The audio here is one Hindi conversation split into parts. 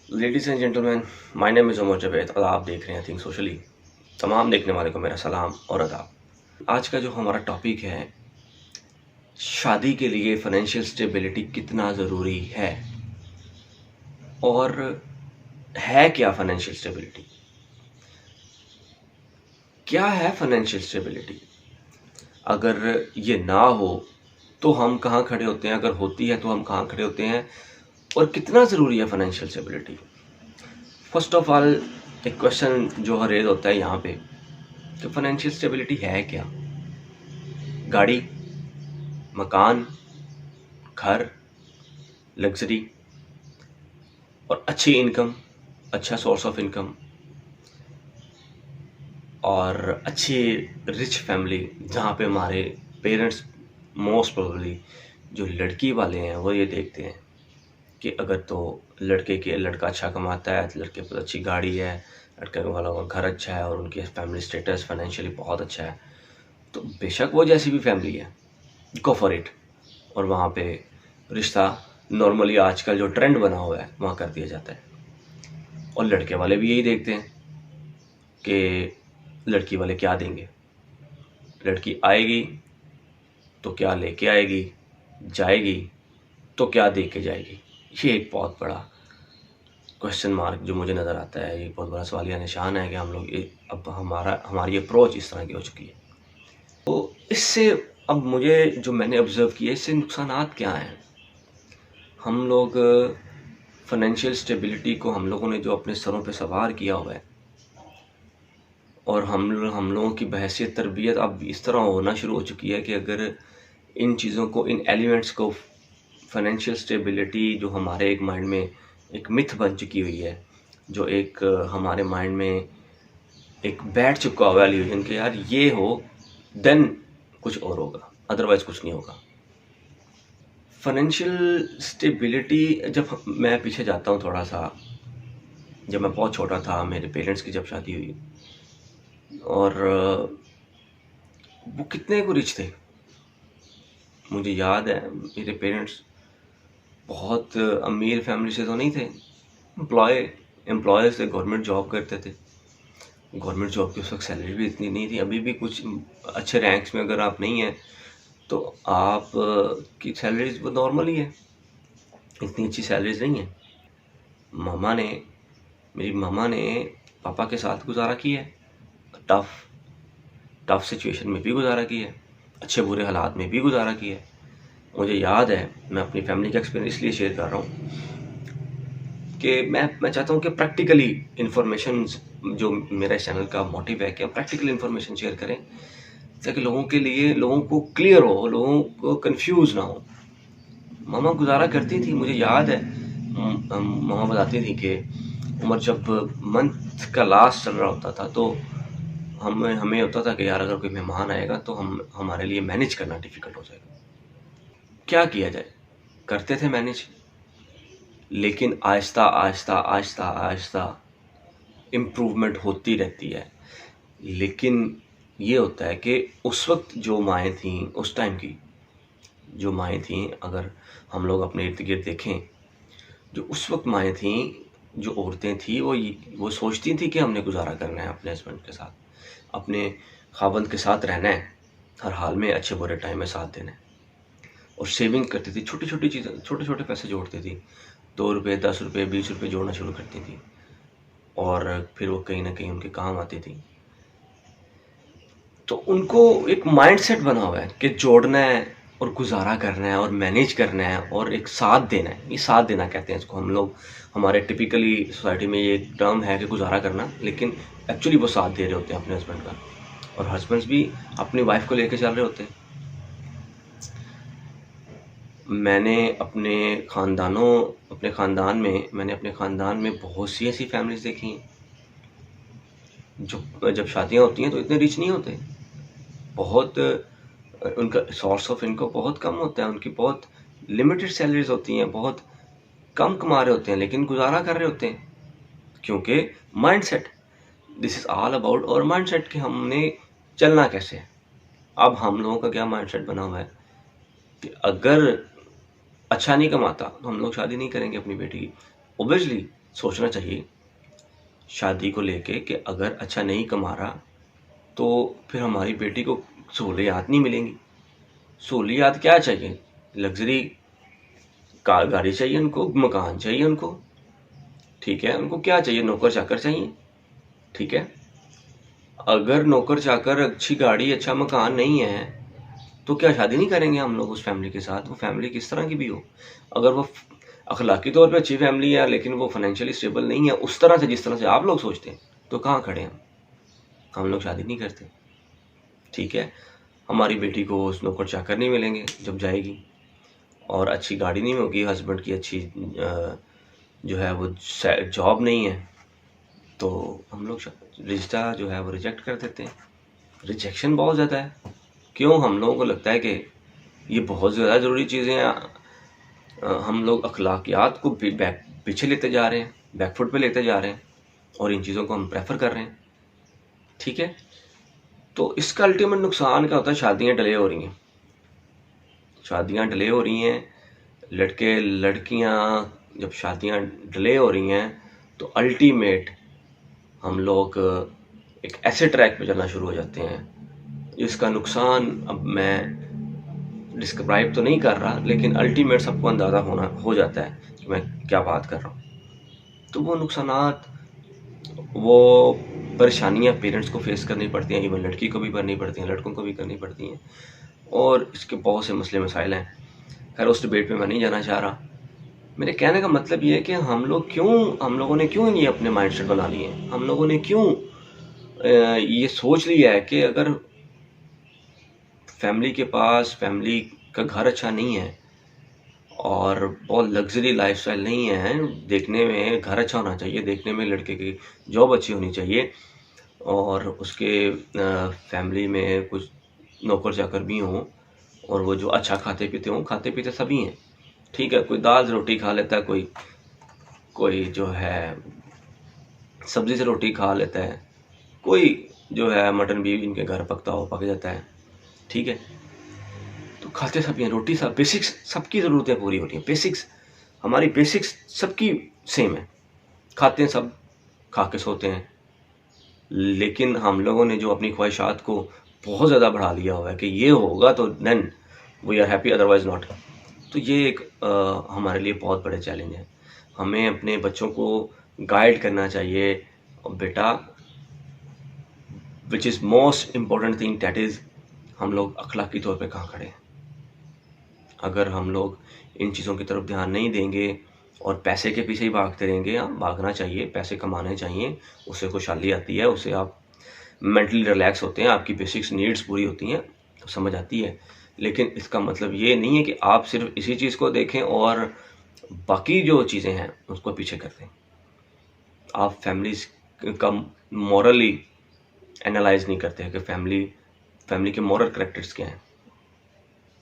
Ladies and gentleman, my name is Umar Javed और आप देख रहे हैं थिंक सोशली। तमाम देखने वाले को मेरा सलाम और आदाब। आज का जो हमारा टॉपिक है, शादी के लिए फाइनेंशियल स्टेबिलिटी कितना ज़रूरी है और है क्या फाइनेंशियल स्टेबिलिटी। क्या है फाइनेंशियल स्टेबिलिटी? अगर ये ना हो तो हम कहाँ खड़े होते हैं, अगर होती है तो हम कहाँ खड़े होते हैं, और कितना ज़रूरी है financial stability. First of all, एक क्वेश्चन जो रेज होता है यहाँ पे कि फाइनेंशियल स्टेबिलिटी है क्या। गाड़ी, मकान, घर, लग्जरी और अच्छी इनकम, अच्छा सोर्स ऑफ इनकम और अच्छी रिच फैमिली, जहाँ पे हमारे पेरेंट्स मोस्ट प्रोबेबली जो लड़की वाले हैं वो ये देखते हैं कि अगर तो लड़का अच्छा कमाता है तो लड़के के पास अच्छी गाड़ी है, लड़के वालों का घर अच्छा है और उनकी फैमिली स्टेटस फाइनेंशियली बहुत अच्छा है, तो बेशक वो जैसी भी फैमिली है, गो फॉर इट। और वहाँ पे रिश्ता नॉर्मली आजकल जो ट्रेंड बना हुआ है वहाँ कर दिया जाता है। और लड़के वाले भी यही देखते हैं कि लड़की वाले क्या देंगे, लड़की आएगी तो क्या लेके आएगी, जाएगी तो क्या दे के जाएगी। ये एक बहुत बड़ा क्वेश्चन मार्क जो मुझे नज़र आता है, ये बहुत बड़ा सवालिया निशान है कि हम लोग अब हमारी अप्रोच इस तरह की हो चुकी है। तो इससे अब मुझे जो मैंने ऑब्ज़र्व किया, इससे नुकसानात क्या हैं। हम लोग फाइनेंशियल स्टेबिलिटी को हम लोगों ने जो अपने सरों पे सवार किया हुआ है, और हम लोगों की बहैसियत तरबियत अब इस तरह होना शुरू हो चुकी है कि अगर इन चीज़ों को, इन एलिमेंट्स को, फाइनेंशियल स्टेबिलिटी जो हमारे एक माइंड में एक मिथ बन चुकी हुई है, जो एक हमारे माइंड में एक बैठ चुका हुआ है इल्यूजन कि यार ये हो देन कुछ और होगा, अदरवाइज़ कुछ नहीं होगा। फाइनेंशियल स्टेबिलिटी, जब मैं पीछे जाता हूँ थोड़ा सा, जब मैं बहुत छोटा था, मेरे पेरेंट्स की जब शादी हुई, और वो कितने को रिच थे। मुझे याद है मेरे पेरेंट्स बहुत अमीर फैमिली से तो नहीं थे, एम्प्लॉयज़ थे, गवर्नमेंट जॉब करते थे। गवर्नमेंट जॉब की उस वक्त सैलरी भी इतनी नहीं थी। अभी भी कुछ अच्छे रैंक्स में अगर आप नहीं हैं तो आप की सैलरीज वो नॉर्मल ही है, इतनी अच्छी सैलरीज नहीं है। मेरी मामा ने पापा के साथ गुजारा किया है, टफ सिचुएशन में भी गुजारा किया है, अच्छे बुरे हालात में भी गुजारा किया है। मुझे याद है, मैं अपनी फैमिली का एक्सपीरियंस इसलिए शेयर कर रहा हूँ कि मैं चाहता हूँ कि प्रैक्टिकली इन्फॉर्मेशन, जो मेरा इस चैनल का मोटिव है कि हम प्रैक्टिकल इन्फॉर्मेशन शेयर करें ताकि लोगों को क्लियर हो, लोगों को कंफ्यूज ना हो। मामा गुजारा करती थी, मुझे याद है मामा बताती थी कि उमर जब मंथ का लास्ट चल रहा होता था तो हमें होता था कि यार अगर कोई मेहमान आएगा तो हमारे लिए मैनेज करना डिफ़िकल्ट हो जाएगा। क्या किया जाए, करते थे मैनेज, लेकिन आहिस्ता आहिस्ता आहिस्ता आहिस्ता इम्प्रूवमेंट होती रहती है। लेकिन ये होता है कि उस वक्त जो माएँ थीं, उस टाइम की जो माएँ थीं, अगर हम लोग अपने इर्द गिर्द देखें, जो उस वक्त माएँ थीं, जो औरतें थीं, वो सोचती थी कि हमने गुजारा करना है अपने हस्बैंड के साथ, अपने खावंद के साथ रहना है, हर हाल में अच्छे बुरे टाइम में साथ देना है। और सेविंग करती थी, छोटी छोटी चीज़ें, छोटे छोटे पैसे जोड़ती थी, 2 रुपये, 10 रुपये, 20 रुपये जोड़ना शुरू करती थी, और फिर वो कहीं ना कहीं उनके काम आती थी। तो उनको एक माइंडसेट बना हुआ है कि जोड़ना है और गुजारा करना है और मैनेज करना है और एक साथ देना है। ये साथ देना कहते हैं इसको हम लोग, हमारे टिपिकली सोसाइटी में ये एक टर्म है कि गुजारा करना, लेकिन एक्चुअली वो साथ दे रहे होते हैं अपने हस्बैंड का, और हस्बैंड्स भी अपनी वाइफ को लेकर चल रहे होते हैं। मैंने अपने ख़ानदान में बहुत सी ऐसी फैमिलीज देखी हैं जो जब शादियां होती हैं तो इतने रिच नहीं होते, बहुत उनका सोर्स ऑफ इनकम बहुत कम होता है, उनकी बहुत लिमिटेड सैलरीज होती हैं, बहुत कम कमा रहे होते हैं, लेकिन गुजारा कर रहे होते हैं। क्योंकि mindset, this is all about और माइंडसेट कि हमने चलना कैसे है। अब हम लोगों का क्या माइंडसेट बना हुआ है कि अगर अच्छा नहीं कमाता तो हम लोग शादी नहीं करेंगे अपनी बेटी की। ओबियसली सोचना चाहिए शादी को लेके कि अगर अच्छा नहीं कमा रहा तो फिर हमारी बेटी को सहूलियात नहीं मिलेंगी। सहूलियात क्या चाहिए? लग्जरी कार गाड़ी चाहिए उनको, मकान चाहिए उनको, ठीक है। उनको क्या चाहिए? नौकर चाकर चाहिए, ठीक है। अगर नौकर चाकर, अच्छी गाड़ी, अच्छा मकान नहीं है तो क्या शादी नहीं करेंगे हम लोग उस फैमिली के साथ? वो फैमिली किस तरह की भी हो, अगर वो अखलाकी तौर पे अच्छी फैमिली है लेकिन वो फाइनेंशियली स्टेबल नहीं है उस तरह से जिस तरह से आप लोग सोचते हैं, तो कहाँ खड़े हैं हम लोग शादी नहीं करते, ठीक है। हमारी बेटी को उस नौकर चाकर नहीं मिलेंगे जब जाएगी, और अच्छी गाड़ी नहीं होगी, हस्बैंड की अच्छी जो है वो जॉब नहीं है, तो हम लोग रिश्ता जो है वो रिजेक्ट कर देते हैं। रिजेक्शन बहुत ज़्यादा है। क्यों? हम लोगों को लगता है कि ये बहुत ज़्यादा ज़रूरी चीज़ें हैं। हम लोग अखलाकियात को पीछे लेते जा रहे हैं, बैकफुट पे लेते जा रहे हैं, और इन चीज़ों को हम प्रेफर कर रहे हैं, ठीक है। तो इसका अल्टीमेट नुकसान क्या होता है? शादियाँ डिले हो रही हैं, शादियाँ डिले हो रही हैं, लड़के लड़कियाँ जब शादियाँ डिले हो रही हैं तो अल्टीमेट हम लोग एक ऐसे ट्रैक पे चलना शुरू हो जाते हैं। इसका नुकसान अब मैं डिस्क्राइब तो नहीं कर रहा, लेकिन अल्टीमेट सबको अंदाज़ा हो जाता है कि मैं क्या बात कर रहा हूँ। तो वो नुकसानात, वो परेशानियाँ पेरेंट्स को फेस करनी पड़ती हैं, इवन लड़की को भी करनी पड़ती हैं, लड़कों को भी करनी पड़ती हैं, और इसके बहुत से मसले मसाइल हैं। खैर उस डिबेट में मैं नहीं जाना चाह रहा। मेरे कहने का मतलब ये है कि हम लोगों ने क्यों ये अपने माइंडसेट बना लिए हैं? हम लोगों ने क्यों ये सोच लिया है कि अगर फैमिली का घर अच्छा नहीं है और बहुत लग्जरी लाइफस्टाइल नहीं है, देखने में घर अच्छा होना चाहिए, देखने में लड़के की जॉब अच्छी होनी चाहिए, और उसके फैमिली में कुछ नौकर चाकर भी हों, और वो जो अच्छा खाते पीते हों, खाते पीते सभी हैं, ठीक है। कोई दाल रोटी खा लेता है, कोई जो है सब्जी से रोटी खा लेता है, कोई जो है मटन भी इनके घर पकता हो पक जाता है, ठीक है। तो खाते सब हैं, रोटी सब, बेसिक्स सबकी ज़रूरतें पूरी होती हैं, बेसिक्स हमारी बेसिक्स सबकी सेम है, खाते हैं सब, खा के सोते हैं। लेकिन हम लोगों ने जो अपनी ख्वाहिशात को बहुत ज़्यादा बढ़ा लिया हुआ है कि ये होगा तो then we are happy, otherwise not. तो ये एक हमारे लिए बहुत बड़े चैलेंज है। हमें अपने बच्चों को गाइड करना चाहिए, बेटा which is most important thing, that is हम लोग अखलाकी तौर पे कहाँ खड़े हैं। अगर हम लोग इन चीज़ों की तरफ ध्यान नहीं देंगे और पैसे के पीछे ही भागते रहेंगे, भागना चाहिए, पैसे कमाने चाहिए, उससे खुशहाली आती है, उससे आप मेंटली रिलैक्स होते हैं, आपकी बेसिक्स नीड्स पूरी होती हैं, तो समझ आती है। लेकिन इसका मतलब ये नहीं है कि आप सिर्फ इसी चीज़ को देखें और बाकी जो चीज़ें हैं उसको पीछे कर दें। आप फैमिलीज का मॉरली एनालाइज नहीं करते हैं कि फैमिली के मॉरल करैक्टर्स क्या हैं।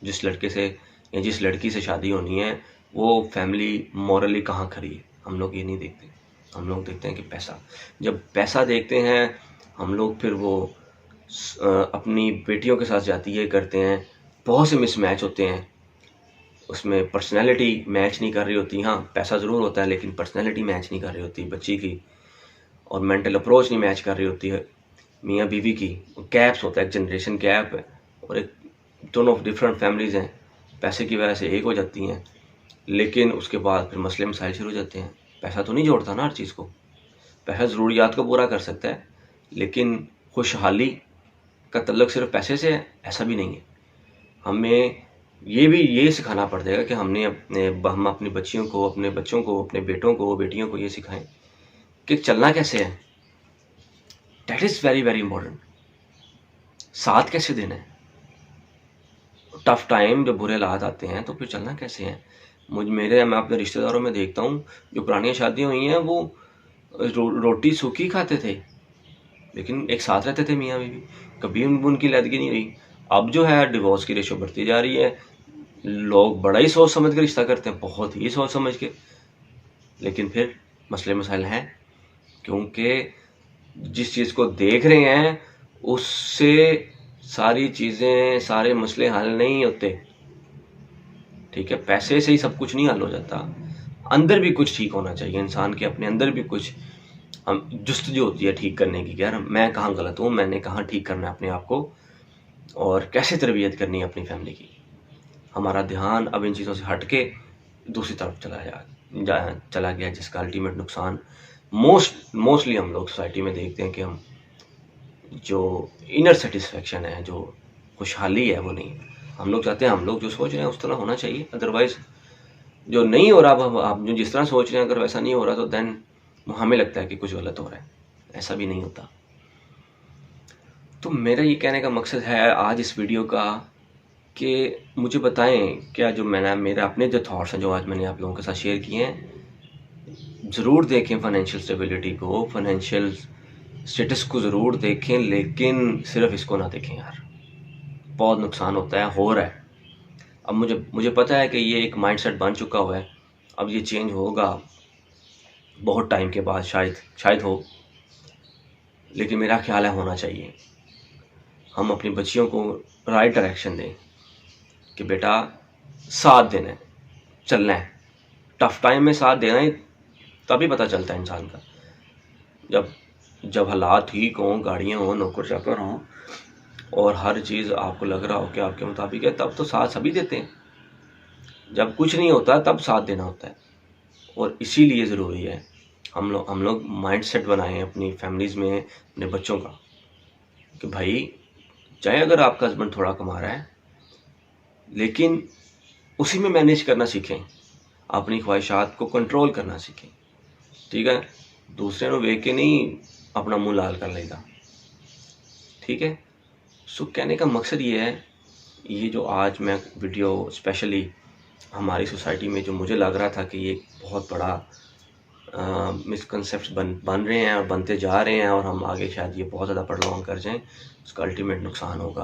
जिस लड़के से या जिस लड़की से शादी होनी है वो फैमिली मॉरली कहाँ खड़ी है, हम लोग ये नहीं देखते। हम लोग देखते हैं कि पैसा, जब पैसा देखते हैं हम लोग, फिर वो अपनी बेटियों के साथ जाती है करते हैं, बहुत से मिसमैच होते हैं, उसमें पर्सनैलिटी मैच नहीं कर रही होती। हाँ, पैसा ज़रूर होता है लेकिन पर्सनैलिटी मैच नहीं कर रही होती बच्ची की, और मेंटल अप्रोच नहीं मैच कर रही होती है मियाँ बीवी की। गैप्स होता है, एक जनरेशन गैप है, और एक दोनों डिफरेंट फैमिलीज़ हैं, पैसे की वजह से एक हो जाती हैं, लेकिन उसके बाद फिर मसले मसाइल शुरू हो जाते हैं। पैसा तो नहीं जोड़ता ना हर चीज़ को, पैसा ज़रूरियात को पूरा कर सकता है, लेकिन खुशहाली का तल्लुक सिर्फ पैसे से है ऐसा भी नहीं है। हमें ये सिखाना पड़ेगा कि हम अपनी बच्चियों को, अपने बच्चों को, अपने बेटों को, बेटियों को ये सिखाएं कि चलना कैसे है। That is very very important. साथ कैसे देना है, टफ टाइम जब बुरे हालात आते हैं तो फिर चलना कैसे है। मैं अपने रिश्तेदारों में देखता हूँ जो पुरानी शादियाँ हुई हैं वो रोटी सूखी खाते थे, लेकिन एक साथ रहते थे मियाँ बीवी, कभी उनकी लैदगी नहीं रही। अब जो है डिवोर्स की रेशो बढ़ती जा रही है, लोग बड़ा ही सोच समझ के रिश्ता करते हैं, बहुत ही सोच समझ के, लेकिन फिर मसले मसाइल हैं, क्योंकि जिस चीज़ को देख रहे हैं उससे सारी चीज़ें, सारे मसले हल नहीं होते, ठीक है। पैसे से ही सब कुछ नहीं हल हो जाता, अंदर भी कुछ ठीक होना चाहिए, इंसान के अपने अंदर भी कुछ हम जुस्तजू होती है ठीक करने की, यार मैं कहाँ गलत हूँ, मैंने कहाँ ठीक करना है अपने आप को, और कैसे तरबियत करनी है अपनी फैमिली की। हमारा ध्यान अब इन चीज़ों से हट के दूसरी तरफ चला गया, जिसका अल्टीमेट नुकसान मोस्टली हम लोग सोसाइटी में देखते हैं कि हम जो इनर सेटिस्फेक्शन है, जो खुशहाली है, वो नहीं। हम लोग चाहते हैं हम लोग जो सोच रहे हैं उस तरह होना चाहिए, अदरवाइज जो नहीं हो रहा, अब आप जो जिस तरह सोच रहे हैं अगर वैसा नहीं हो रहा तो देन हमें लगता है कि कुछ गलत हो रहा है। ऐसा भी नहीं होता। तो मेरा ये कहने का मकसद है आज इस वीडियो का कि मुझे बताएं क्या जो मेरे अपने जो थॉट्स हैं जो आज मैंने आप लोगों के साथ शेयर किए हैं, ज़रूर देखें फाइनेंशियल स्टेबिलिटी को, फाइनेंशियल स्टेटस को ज़रूर देखें, लेकिन सिर्फ इसको ना देखें यार, बहुत नुकसान होता है, हो रहा है। अब मुझे पता है कि ये एक माइंडसेट बन चुका हुआ है, अब ये चेंज होगा बहुत टाइम के बाद, शायद हो, लेकिन मेरा ख्याल है होना चाहिए। हम अपनी बच्चियों को राइट डायरेक्शन दें कि बेटा साथ देना है, चलना है, टफ टाइम में साथ देना है, तभी पता चलता है इंसान का। जब हालात ठीक हों, गाड़ियाँ हों, नौकर चाकर हों और हर चीज़ आपको लग रहा हो कि आपके मुताबिक है, तब तो साथ सभी देते हैं। जब कुछ नहीं होता तब साथ देना होता है। और इसीलिए ज़रूरी है हम लोग माइंडसेट बनाएं अपनी फैमिलीज़ में, अपने बच्चों का, कि भाई चाहे अगर आपका हस्बैंड थोड़ा कमा रहा है, लेकिन उसी में मैनेज करना सीखें, अपनी ख्वाहिशात को कंट्रोल करना सीखें, ठीक है। दूसरे को देख के नहीं अपना मुंह लाल कर लेगा, ठीक है। सो कहने का मकसद ये है, ये जो आज मैं वीडियो स्पेशली हमारी सोसाइटी में जो मुझे लग रहा था कि ये बहुत बड़ा मिसकंसेप्ट बन रहे हैं और बनते जा रहे हैं, और हम आगे शायद ये बहुत ज़्यादा प्रलॉन्ग कर जाएं, उसका अल्टीमेट नुकसान होगा।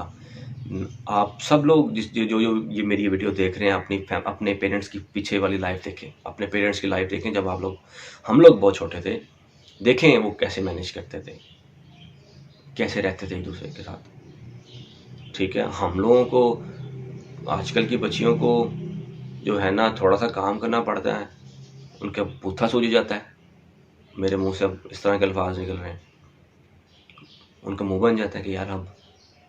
आप सब लोग जो ये मेरी वीडियो देख रहे हैं, अपने पेरेंट्स की पीछे वाली लाइफ देखें, अपने पेरेंट्स की लाइफ देखें जब हम लोग बहुत छोटे थे, देखें वो कैसे मैनेज करते थे, कैसे रहते थे एक दूसरे के साथ, ठीक है। हम लोगों को, आजकल की बच्चियों को जो है ना, थोड़ा सा काम करना पड़ता है, उनका बूथा सूझ जाता है। मेरे मुंह से अब इस तरह के अल्फाज निकल रहे हैं, उनका मुंह बन जाता है कि यार अब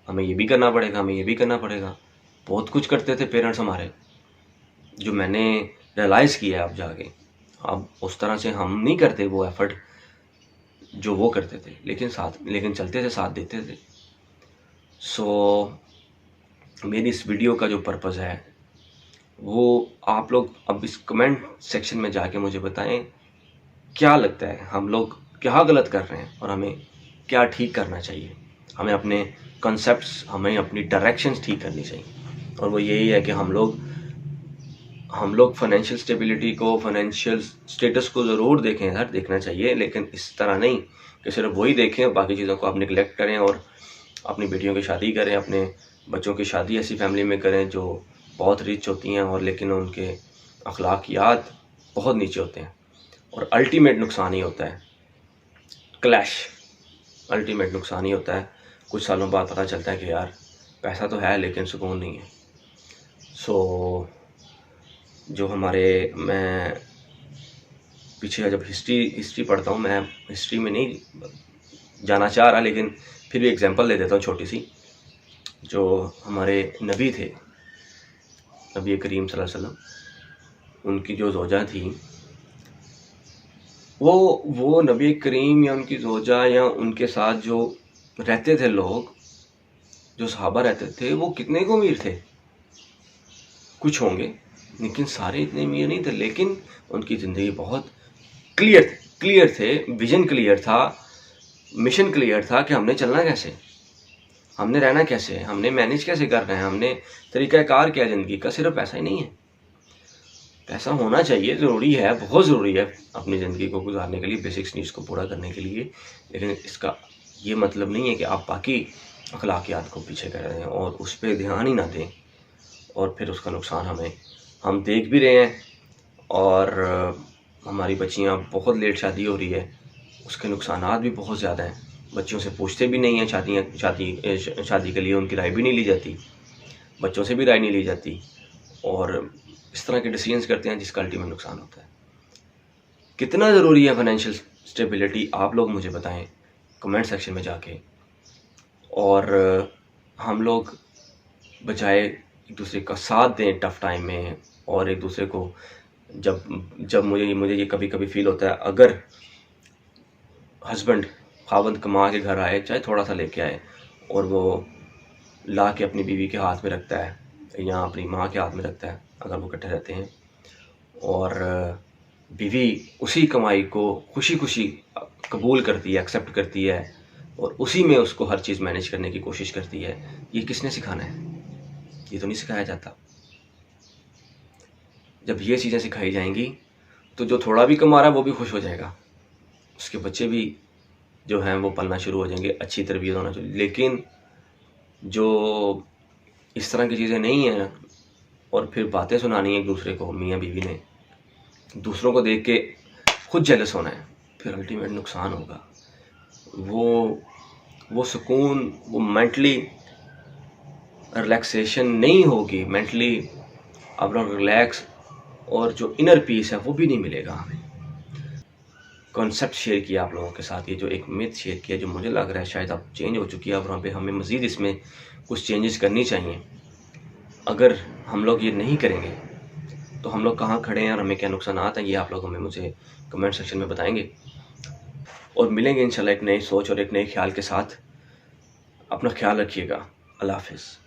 हमें ये भी करना पड़ेगा, हमें ये भी करना पड़ेगा। बहुत कुछ करते थे पेरेंट्स हमारे, जो मैंने रियलाइज़ किया अब जाके। अब उस तरह से हम नहीं करते वो एफर्ट जो वो करते थे, लेकिन चलते थे, साथ देते थे। सो मेरी इस वीडियो का जो पर्पज़ है वो आप लोग अब इस कमेंट सेक्शन में जाके मुझे बताएं क्या लगता है, हम लोग क्या गलत कर रहे हैं और हमें क्या ठीक करना चाहिए। हमें अपने कॉन्सेप्ट्स, हमें अपनी डायरेक्शंस ठीक करनी चाहिए, और वो यही है कि हम लोग फाइनेंशियल स्टेबिलिटी को, फाइनेंशियल स्टेटस को ज़रूर देखें यार, देखना चाहिए, लेकिन इस तरह नहीं कि सिर्फ वही देखें और बाकी चीज़ों को आप निगलेक्ट करें और अपनी बेटियों की शादी करें, अपने बच्चों की शादी ऐसी फैमिली में करें जो बहुत रिच होती हैं और लेकिन उनके अखलाकियात बहुत नीचे होते हैं, और अल्टीमेट नुकसान ही होता है क्लैश, अल्टीमेट नुकसान ही होता है। कुछ सालों बाद पता चलता है कि यार पैसा तो है लेकिन सुकून नहीं है। सो जो मैं पीछे जब हिस्ट्री पढ़ता हूँ, मैं हिस्ट्री में नहीं जाना चाह रहा, लेकिन फिर भी एग्जांपल दे देता हूँ छोटी सी। जो हमारे नबी थे, नबी करीम सल्लल्लाहु अलैहि वसल्लम, उनकी जो ज़ौजा थी, वो नबी करीम या उनकी ज़ौजा या उनके साथ जो रहते थे लोग, जो सहाबा रहते थे, वो कितने को अमीर थे? कुछ होंगे, लेकिन सारे इतने अमीर नहीं थे, लेकिन उनकी ज़िंदगी बहुत क्लियर थे, विजन क्लियर था, मिशन क्लियर था कि हमने चलना कैसे, हमने रहना कैसे, हमने मैनेज कैसे करना है, हमने तरीक़ाकार क्या ज़िंदगी का। सिर्फ पैसा ही नहीं है, पैसा होना चाहिए, ज़रूरी है, बहुत ज़रूरी है अपनी ज़िंदगी को गुजारने के लिए, बेसिक्स नीड्स को पूरा करने के लिए, लेकिन इसका ये मतलब नहीं है कि आप बाकी अखलाकियात को पीछे कर रहे हैं और उस पर ध्यान ही ना दें, और फिर उसका नुकसान हम देख भी रहे हैं। और हमारी बच्चियां बहुत लेट शादी हो रही है, उसके नुकसानात भी बहुत ज़्यादा हैं। बच्चों से पूछते भी नहीं हैं, शादी के लिए उनकी राय भी नहीं ली जाती, बच्चों से भी राय नहीं ली जाती, और इस तरह के डिसीजंस करते हैं जिसका अल्टीमेट नुकसान होता है। कितना ज़रूरी है फाइनेंशियल स्टेबिलिटी, आप लोग मुझे बताएं कमेंट सेक्शन में जाके। और हम लोग बजाय एक दूसरे का साथ दें टफ़ टाइम में, और एक दूसरे को जब जब मुझे ये कभी कभी फील होता है, अगर हस्बैंड खावंद कमा के घर आए, चाहे थोड़ा सा लेके आए, और वो ला के अपनी बीवी के हाथ में रखता है या अपनी माँ के हाथ में रखता है, अगर वो इकट्ठे रहते हैं, और बीवी उसी कमाई को खुशी खुशी कबूल करती है, एक्सेप्ट करती है, और उसी में उसको हर चीज़ मैनेज करने की कोशिश करती है, ये किसने सिखाना है? ये तो नहीं सिखाया जाता। जब ये चीज़ें सिखाई जाएंगी तो जो थोड़ा भी कमा रहा है वो भी खुश हो जाएगा, उसके बच्चे भी जो हैं वो पलना शुरू हो जाएंगे, अच्छी तरबियत होना चाहिए। लेकिन जो इस तरह की चीज़ें नहीं हैं, और फिर बातें सुनानी है एक दूसरे को, मियाँ बीवी ने दूसरों को देख के खुद जेलस होना है, फिर अल्टीमेट नुकसान होगा। वो सुकून, वो मेंटली रिलैक्सेशन नहीं होगी, मेंटली आप लोग रिलैक्स, और जो इनर पीस है वो भी नहीं मिलेगा हमें। कॉन्सेप्ट शेयर किया आप लोगों के साथ, ये जो एक मिथ शेयर किया जो मुझे लग रहा है शायद अब चेंज हो चुकी है, और वहाँ पे हमें मज़ीद इसमें कुछ चेंजेस करनी चाहिए। अगर हम लोग ये नहीं करेंगे तो हम लोग कहाँ खड़े हैं और हमें क्या नुकसान हैं, ये आप लोग हमें मुझे कमेंट सेक्शन में बताएंगे। और मिलेंगे इंशाल्लाह एक नई सोच और एक नए ख्याल के साथ। अपना ख्याल रखिएगा। अल्लाह हाफ़िज़।